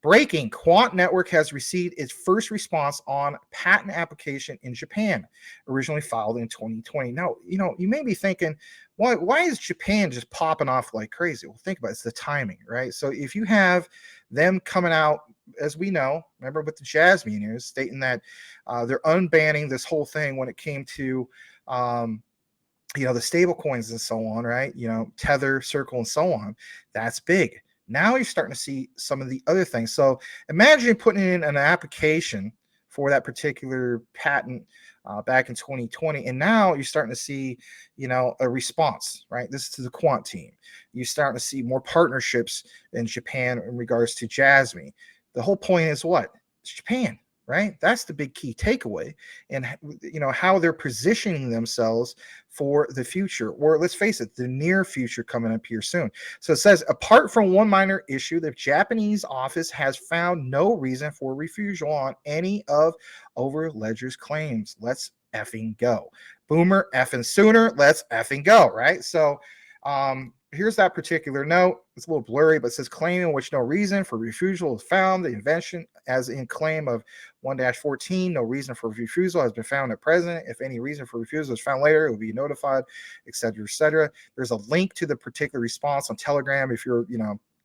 Breaking, Quant Network has received its first response on patent application in Japan, originally filed in 2020. Now, you may be thinking, why is Japan just popping off like crazy? Well, think about it. It's the timing, right? So if you have them coming out, as we know, remember with the Jasmine news, stating that they're unbanning this whole thing when it came to the stable coins and so on, right? Tether, Circle, and so on. That's big. Now you're starting to see some of the other things. So imagine putting in an application for that particular patent back in 2020, and now you're starting to see, a response, right? This is to the Quant team. You're starting to see more partnerships in Japan in regards to Jasmine. The whole point is what? It's Japan, right? That's the big key takeaway, and how they're positioning themselves for the future, or let's face it, the near future coming up here soon. So it says, apart from one minor issue, the Japanese office has found no reason for refusal on any of Overledger's claims. Let's effing go. Boomer effing sooner. Let's effing go, right? So here's that particular note. It's a little blurry, but it says claim in which no reason for refusal is found. The invention, as in claim of 1-14, no reason for refusal has been found at present. If any reason for refusal is found later, it will be notified, etc., etc. There's a link to the particular response on Telegram if you're,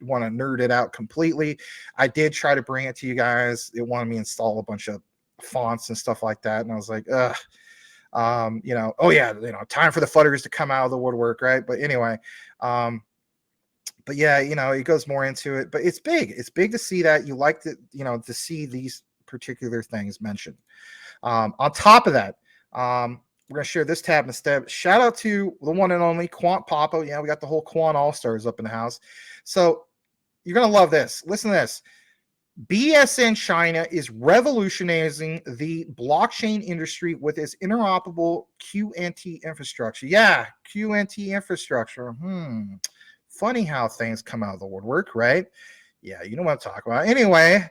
want to nerd it out completely. I did try to bring it to you guys. It wanted me to install a bunch of fonts and stuff like that, and I was like, ugh. Time for the fudders to come out of the woodwork, right? But anyway, but yeah, it goes more into it, but it's big. It's big to see that. You like to see these particular things mentioned. On top of that, we're going to share this tab instead. Shout out to the one and only Quant Papo. Yeah, we got the whole Quant All-Stars up in the house. So you're going to love this. Listen to this. BSN China is revolutionizing the blockchain industry with its interoperable QNT infrastructure. Yeah, QNT infrastructure. Funny how things come out of the woodwork, right? Yeah, you know what I'm talking about. Anyway,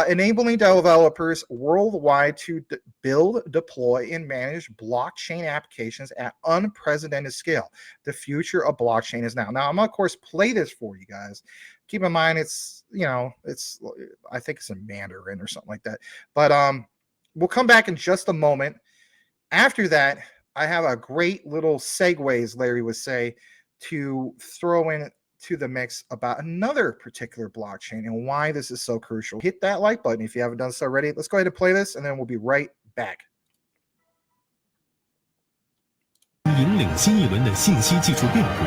enabling developers worldwide to build, deploy, and manage blockchain applications at unprecedented scale. The future of blockchain is now. Now, I'm going to, of course, play this for you guys. Keep in mind, it's I think it's in Mandarin or something like that. But we'll come back in just a moment. After that, I have a great little segues, Larry would say, to throw in to the mix about another particular blockchain and why this is so crucial. Hit that like button if you haven't done so already. Let's go ahead and play this, and then we'll be right back. 引领新一轮的信息技术变革，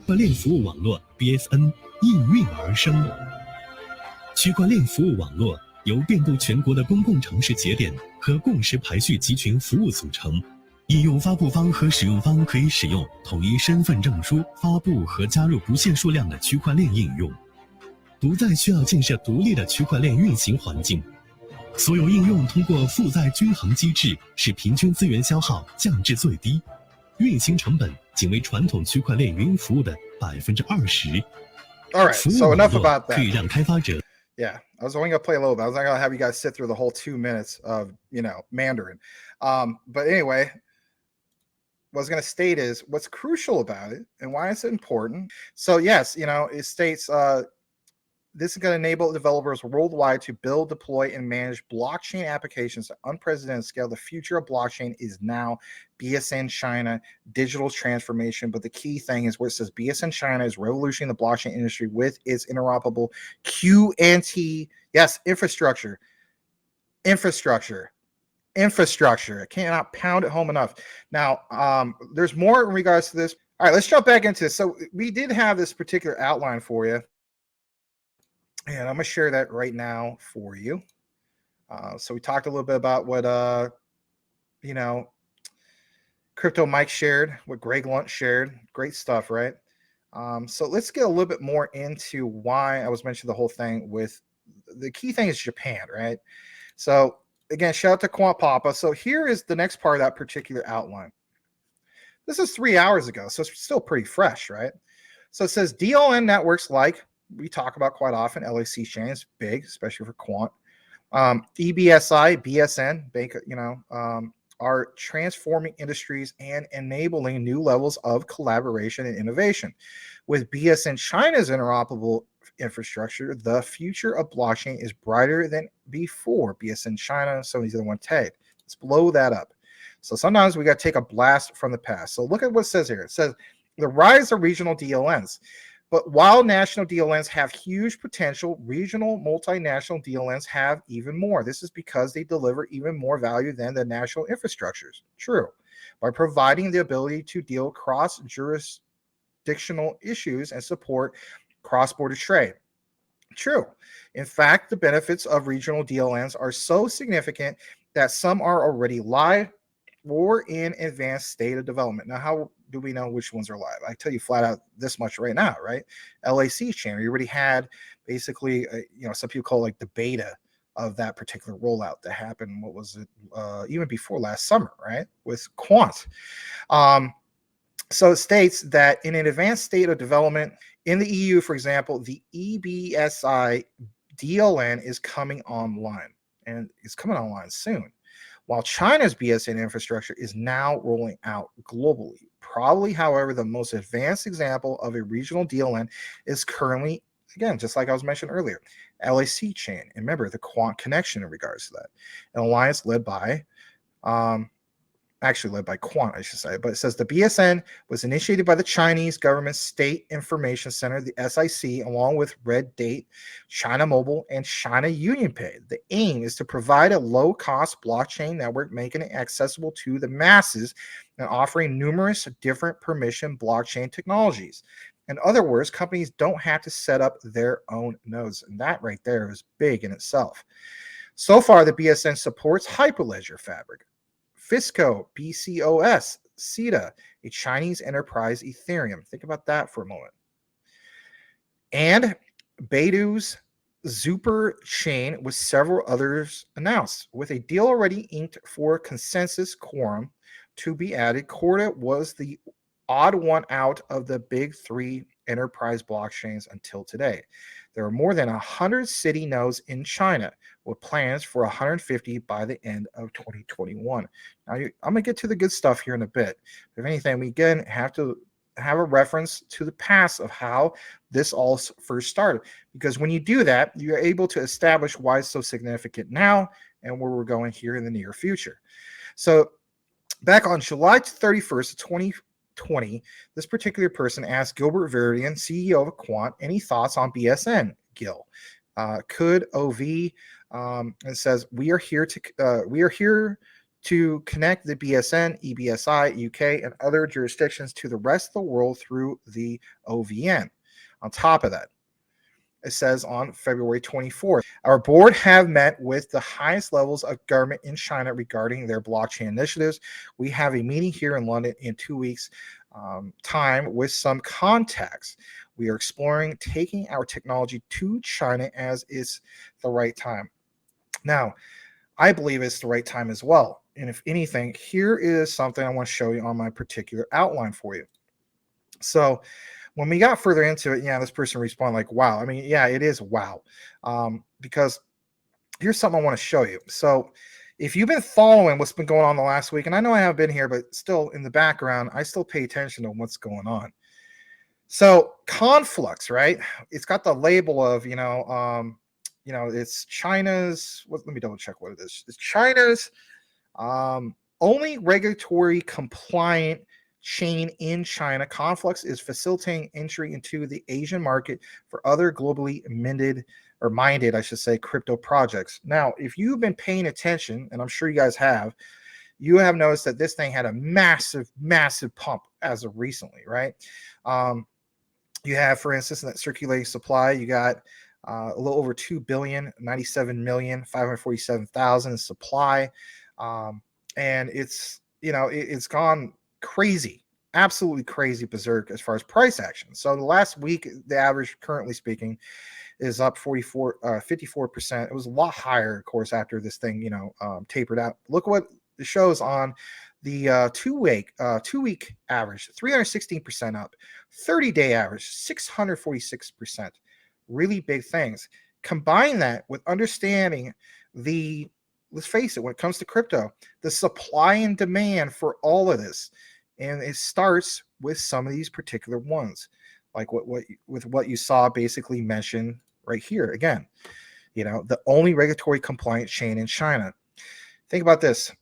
区块链服务网络 BSN 应运而生。区块链服务网络由遍布全国的公共城市节点和共识排序集群服务组成。应用发布方和使用方可以使用统一身份证书发布和加入不限数量的区块链应用，不再需要建设独立的区块链运行环境。所有应用通过负载均衡机制，使平均资源消耗降至最低，运行成本仅为传统区块链云服务的20%。All right, so enough about that. 可以让开发者 Yeah, I was only going to play a little bit. I was not going to have you guys sit through the whole 2 minutes of, Mandarin. But anyway, what I was going to state is what's crucial about it and why it's important. So yes, it states this is going to enable developers worldwide to build, deploy, and manage blockchain applications at unprecedented scale. The future of blockchain is now. BSN China, digital transformation. But the key thing is where it says BSN China is revolutionizing the blockchain industry with its interoperable QNT. Yes, infrastructure. I cannot pound it home enough. Now, there's more in regards to this. All right, let's jump back into this. So we did have this particular outline for you, and I'm going to share that right now for you. So we talked a little bit about what, Crypto Mike shared, what Greg LUNC shared. Great stuff, right? So let's get a little bit more into why I was mentioning the whole thing with the key thing is Japan, right? So again, shout out to Quant Papo. So here is the next part of that particular outline. This is 3 hours ago, so it's still pretty fresh, right? So it says DLN networks like we talk about quite often, LAC chains, big, especially for Quant. EBSI, BSN, bank, are transforming industries and enabling new levels of collaboration and innovation. With BSN China's interoperable infrastructure, the future of blockchain is brighter than before. BSN China, some of these other ones tagged. Let's blow that up. So sometimes we got to take a blast from the past. So look at what it says here. It says the rise of regional DLNs. But while national DLNs have huge potential, regional multinational DLNs have even more. This is because they deliver even more value than the national infrastructures. True. By providing the ability to deal cross-jurisdictional issues and support cross-border trade. True. In fact, the benefits of regional DLNs are so significant that some are already live or in advanced state of development. Now, how do we know which ones are live? I tell you flat out this much right now, right? LAC channel, you already had basically, some people call it like the beta of that particular rollout that happened. What was it? Even before last summer, right? With Quant. So it states that in an advanced state of development in the EU, for example, the EBSI DLN is coming online, and it's coming online soon. While China's BSN infrastructure is now rolling out globally. Probably, however, the most advanced example of a regional DLN is currently, again, just like I was mentioning earlier, LAC chain. And remember, the Quant connection in regards to that. An alliance led by Quant, I should say, but it says the BSN was initiated by the Chinese Government State Information Center, the SIC, along with Red Date, China Mobile, and China UnionPay. The aim is to provide a low-cost blockchain network, making it accessible to the masses and offering numerous different permission blockchain technologies. In other words, companies don't have to set up their own nodes, and that right there is big in itself. So far, the BSN supports Hyperledger Fabric, Fisco, BCOS, CETA, a Chinese enterprise Ethereum. Think about that for a moment. And Baidu's Super chain with several others announced. With a deal already inked for consensus quorum to be added, Corda was the odd one out of the big three enterprise blockchains until today. There are more than 100 city nodes in China with plans for 150 by the end of 2021. Now, I'm going to get to the good stuff here in a bit. If anything, we again have to have a reference to the past of how this all first started. Because when you do that, you're able to establish why it's so significant now and where we're going here in the near future. So back on July 31st, 2020, this particular person asked Gilbert Veridian, CEO of Quant, any thoughts on BSN, Gil? Could OV, and says, we are here to connect the BSN, EBSI, UK, and other jurisdictions to the rest of the world through the OVN. On top of that, it says on February 24th, our board have met with the highest levels of government in China regarding their blockchain initiatives. We have a meeting here in London in 2 weeks' time with some contacts. We are exploring taking our technology to China as is the right time. Now, I believe it's the right time as well. And if anything, here is something I want to show you on my particular outline for you. So when we got further into it, this person responded like, wow. I mean, yeah, it is wow. Because here's something I want to show you. So if you've been following what's been going on the last week, and I know I haven't been here, but still in the background, I still pay attention to what's going on. So Conflux, right? It's got the label of, it's China's, let me double check what it is. It's China's only regulatory compliant chain in China. Conflux is facilitating entry into the Asian market for other globally minded, I should say, crypto projects. Now, if you've been paying attention, and I'm sure you guys have, you have noticed that this thing had a massive, massive pump as of recently, right? You have, for instance, in that circulating supply, you got a little over 2 billion, 97,547,000 supply. And it's, it's gone crazy, absolutely crazy berserk as far as price action. So the last week, the average, currently speaking, is up 54%. It was a lot higher, of course, after this thing, tapered out. Look what it shows on the two-week average, 316% up, 30-day average, 646%. Really big things. Combine that with understanding the let's face it, when it comes to crypto, the supply and demand for all of this, and it starts with some of these particular ones, like what you saw basically mentioned right here. Again, the only regulatory compliant chain in China. Think about this.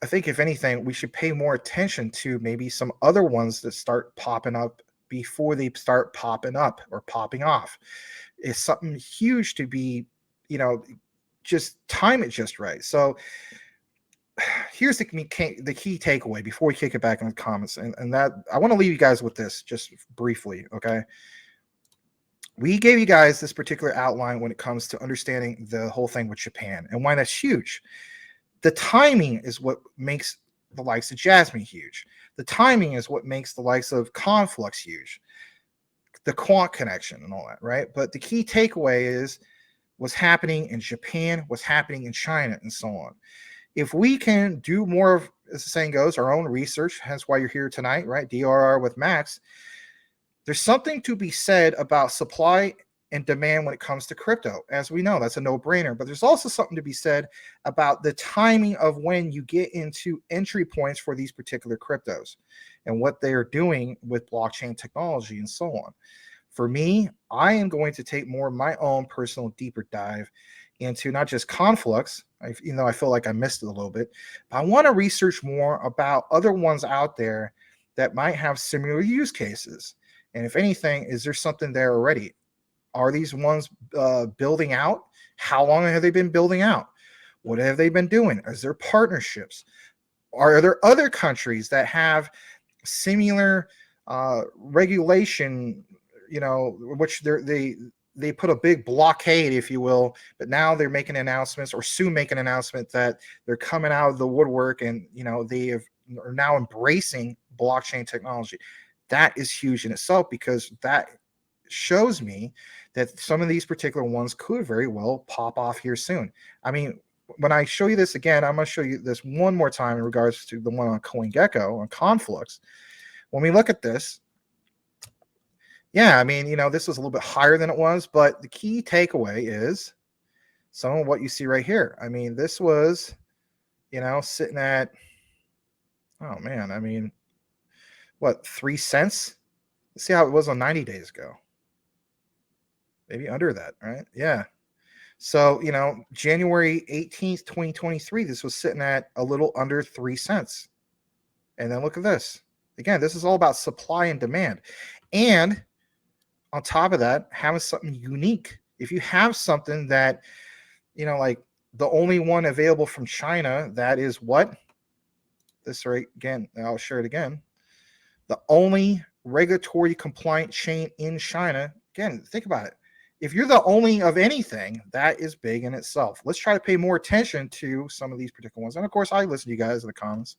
I think if anything, we should pay more attention to maybe some other ones that start popping up before they start popping up or popping off. It's something huge to be, just time it just right. So here's the key takeaway before we kick it back in the comments. And that I want to leave you guys with this just briefly. Okay. We gave you guys this particular outline when it comes to understanding the whole thing with Japan and why that's huge. The timing is what makes the likes of Jasmine huge. The timing is what makes the likes of Conflux huge. The quant connection and all that, right? But the key takeaway is what's happening in Japan, what's happening in China, and so on. If we can do more of, as the saying goes, our own research, hence why you're here tonight, right? DRR with Max. There's something to be said about supply and demand when it comes to crypto. As we know, that's a no-brainer. But there's also something to be said about the timing of when you get into entry points for these particular cryptos and what they are doing with blockchain technology and so on. For me, I am going to take more of my own personal deeper dive into not just Conflux, even though I feel like I missed it a little bit, but I want to research more about other ones out there that might have similar use cases. And if anything, is there something there already? Are these ones building out? How long have they been building out? What have they been doing? Is there partnerships? Are there other countries that have similar regulation, which they put a big blockade, if you will, but now they're making announcements or soon make an announcement that they're coming out of the woodwork and, they are now embracing blockchain technology. That is huge in itself because that shows me that some of these particular ones could very well pop off here soon. I mean, when I show you this again, I'm going to show you this one more time in regards to the one on CoinGecko, on Conflux. When we look at this, yeah, I mean, this was a little bit higher than it was, but the key takeaway is some of what you see right here. I mean, this was, sitting at, oh man, I mean, what, 3 cents? Let's see how it was on 90 days ago. Maybe under that, right? Yeah. So, January 18th, 2023, this was sitting at a little under 3 cents. And then look at this. Again, this is all about supply and demand. And on top of that, having something unique. If you have something that, like the only one available from China, that is what? This right again, I'll share it again. The only regulatory compliant chain in China. Again, think about it. If you're the only of anything, that is big in itself. Let's try to pay more attention to some of these particular ones. And of course, I listen to you guys in the comments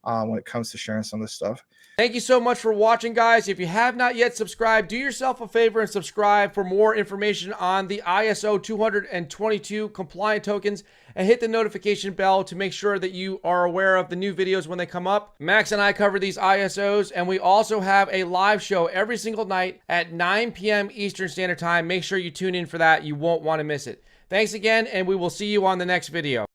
when it comes to sharing some of this stuff. Thank you so much for watching, guys. If you have not yet subscribed, do yourself a favor and subscribe for more information on the ISO 222 compliant tokens and hit the notification bell to make sure that you are aware of the new videos when they come up. Max and I cover these ISOs, and we also have a live show every single night at 9 p.m. Eastern Standard Time. Make sure you tune in for that. You won't want to miss it. Thanks again, and we will see you on the next video.